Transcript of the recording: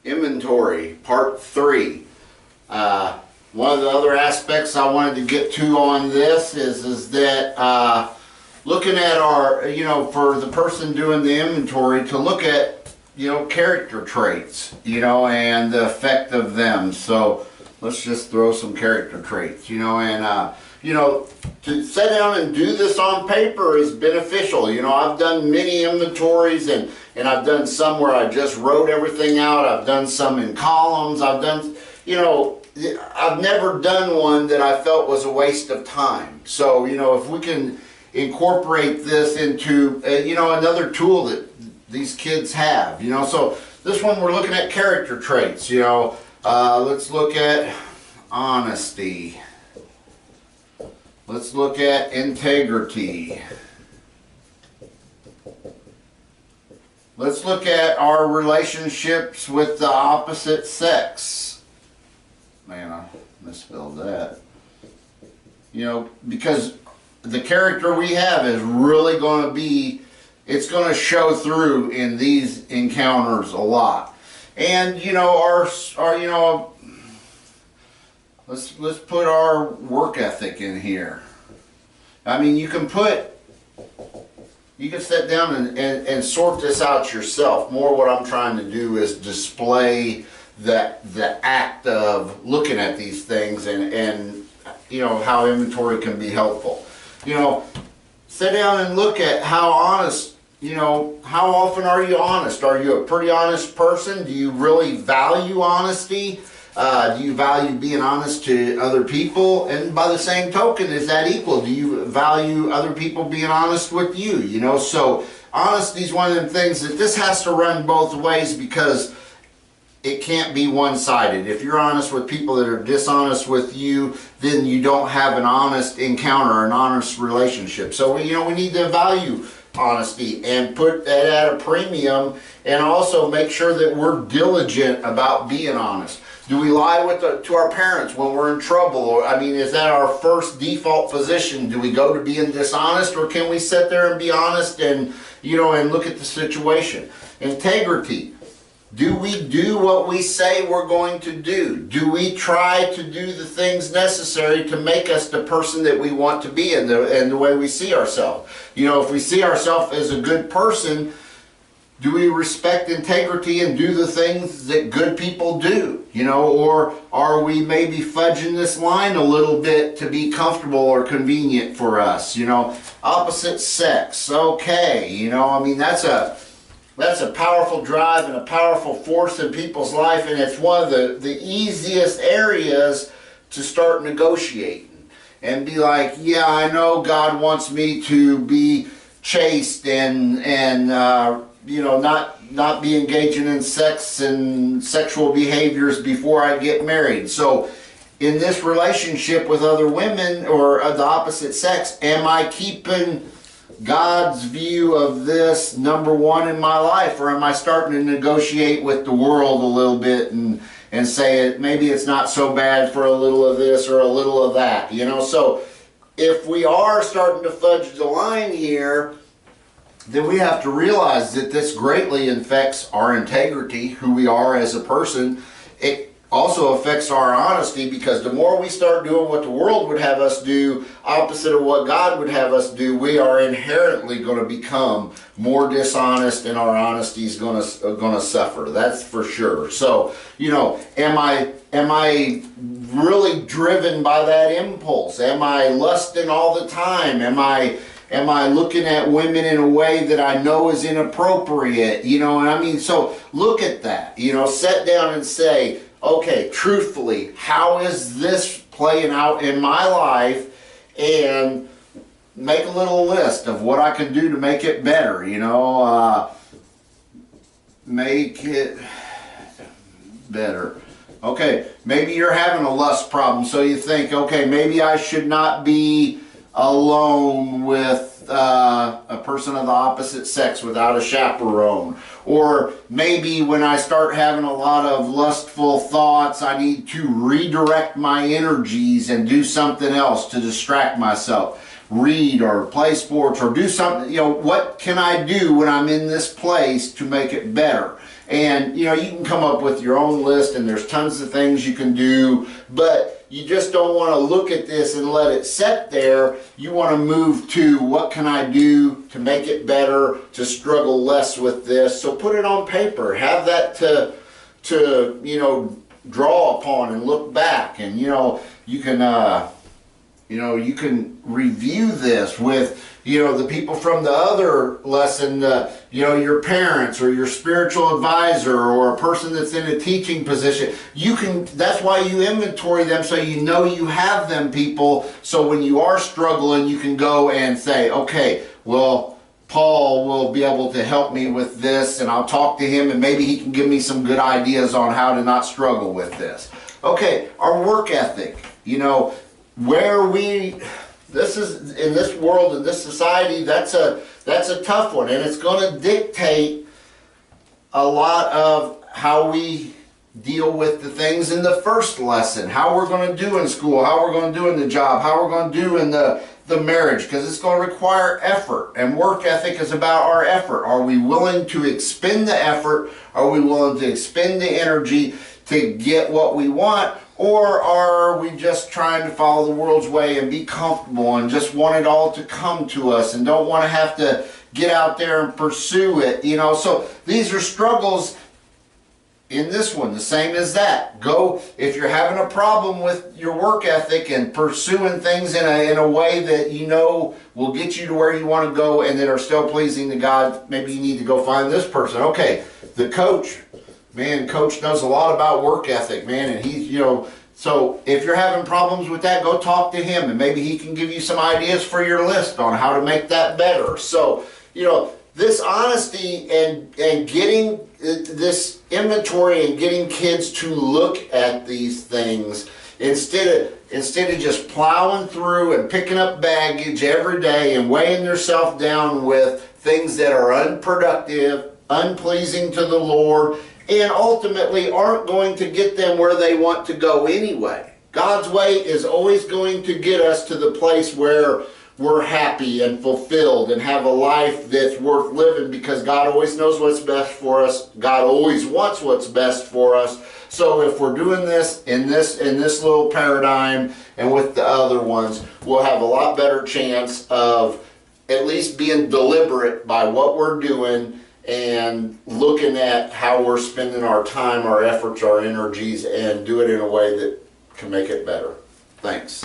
Inventory, part 3. One of the other aspects I wanted to get to on this is that looking at our, for the person doing the inventory to look at, character traits, and the effect of them. So let's just throw some character traits, to sit down and do this on paper is beneficial. I've done many inventories and I've done some where I just wrote everything out. I've done some in columns. I've done, I've never done one that I felt was a waste of time. So, if we can incorporate this into, another tool that these kids have, so this one we're looking at character traits, let's look at honesty. Let's look at integrity. Let's look at our relationships with the opposite sex. Man, I misspelled that. Because the character we have is really going to be, it's going to show through in these encounters a lot. And, let's put our work ethic in here. I mean, you can sit down and sort this out yourself. More what I'm trying to do is display the act of looking at these things and how inventory can be helpful. Sit down and look at how honest, how often are you honest? Are you a pretty honest person? Do you really value honesty? Do you value being honest to other people? And by the same token, is that equal? Do you value other people being honest with you? So honesty is one of them things that this has to run both ways because it can't be one-sided. If you're honest with people that are dishonest with you, then you don't have an honest encounter, an honest relationship. So we need to value honesty and put that at a premium, and also make sure that we're diligent about being honest. Do we lie to our parents when we're in trouble? Or, is that our first default position? Do we go to being dishonest, or can we sit there and be honest and, and look at the situation? Integrity. Do we do what we say we're going to do? Do we try to do the things necessary to make us the person that we want to be and the way we see ourselves? If we see ourselves as a good person, do we respect integrity and do the things that good people do? Or are we maybe fudging this line a little bit to be comfortable or convenient for us? Opposite sex. Okay, that's a powerful drive and a powerful force in people's life, and it's one of the easiest areas to start negotiating and be like, yeah, I know God wants me to be chaste and not be engaging in sex and sexual behaviors before I get married. So in this relationship with other women or of the opposite sex, am I keeping God's view of this number one in my life, or am I starting to negotiate with the world a little bit and say maybe it's not so bad for a little of this or a little of that? So if we are starting to fudge the line here, then we have to realize that this greatly affects our integrity, who we are as a person. It also affects our honesty, because the more we start doing what the world would have us do, opposite of what God would have us do, we are inherently going to become more dishonest, and our honesty is going to suffer. That's for sure. So, am I really driven by that impulse? Am I lusting all the time? Am I looking at women in a way that I know is inappropriate? So look at that. Sit down and say, okay, truthfully, how is this playing out in my life? And make a little list of what I can do to make it better, make it better. Okay, maybe you're having a lust problem, so you think, okay, maybe I should not be alone with a person of the opposite sex without a chaperone. Or maybe when I start having a lot of lustful thoughts, I need to redirect my energies and do something else to distract myself. Read or play sports or do something. What can I do when I'm in this place to make it better? And you know, you can come up with your own list, and there's tons of things you can do, but you just don't want to look at this and let it sit there. You want to move to, what can I do to make it better, to struggle less with this? So put it on paper. Have that to you know, draw upon and look back. And you know, you can you can review this with, you know, the people from the other lesson, you know, your parents or your spiritual advisor or a person that's in a teaching position. You can, that's why you inventory them, so you know you have them, people. So when you are struggling, you can go and say, okay, well, Paul will be able to help me with this, and I'll talk to him, and maybe he can give me some good ideas on how to not struggle with this. Okay, our work ethic, you know, where this is, in this world, in this society, that's a tough one, and it's going to dictate a lot of how we deal with the things in the first lesson, how we're going to do in school, how we're going to do in the job, how we're going to do in the marriage, because it's going to require effort, and work ethic is about our effort. Are we willing to expend the effort? Are we willing to expend the energy to get what we want? Or are we just trying to follow the world's way and be comfortable and just want it all to come to us and don't want to have to get out there and pursue it? You know, so these are struggles in this one, the same as that. Go, if you're having a problem with your work ethic and pursuing things in a way that you know will get you to where you want to go and that are still pleasing to God, maybe you need to go find this person. Okay, the coach. Man, coach knows a lot about work ethic, man, and he's, you know, so if you're having problems with that, go talk to him, and maybe he can give you some ideas for your list on how to make that better. So, you know, this honesty and getting this inventory and getting kids to look at these things instead of just plowing through and picking up baggage every day and weighing yourself down with things that are unproductive, unpleasing to the Lord, and ultimately aren't going to get them where they want to go anyway. God's way is always going to get us to the place where we're happy and fulfilled and have a life that's worth living, because God always knows what's best for us. God always wants what's best for us. So if we're doing this in this little paradigm and with the other ones, we'll have a lot better chance of at least being deliberate by what we're doing and looking at how we're spending our time, our efforts, our energies, and do it in a way that can make it better. Thanks.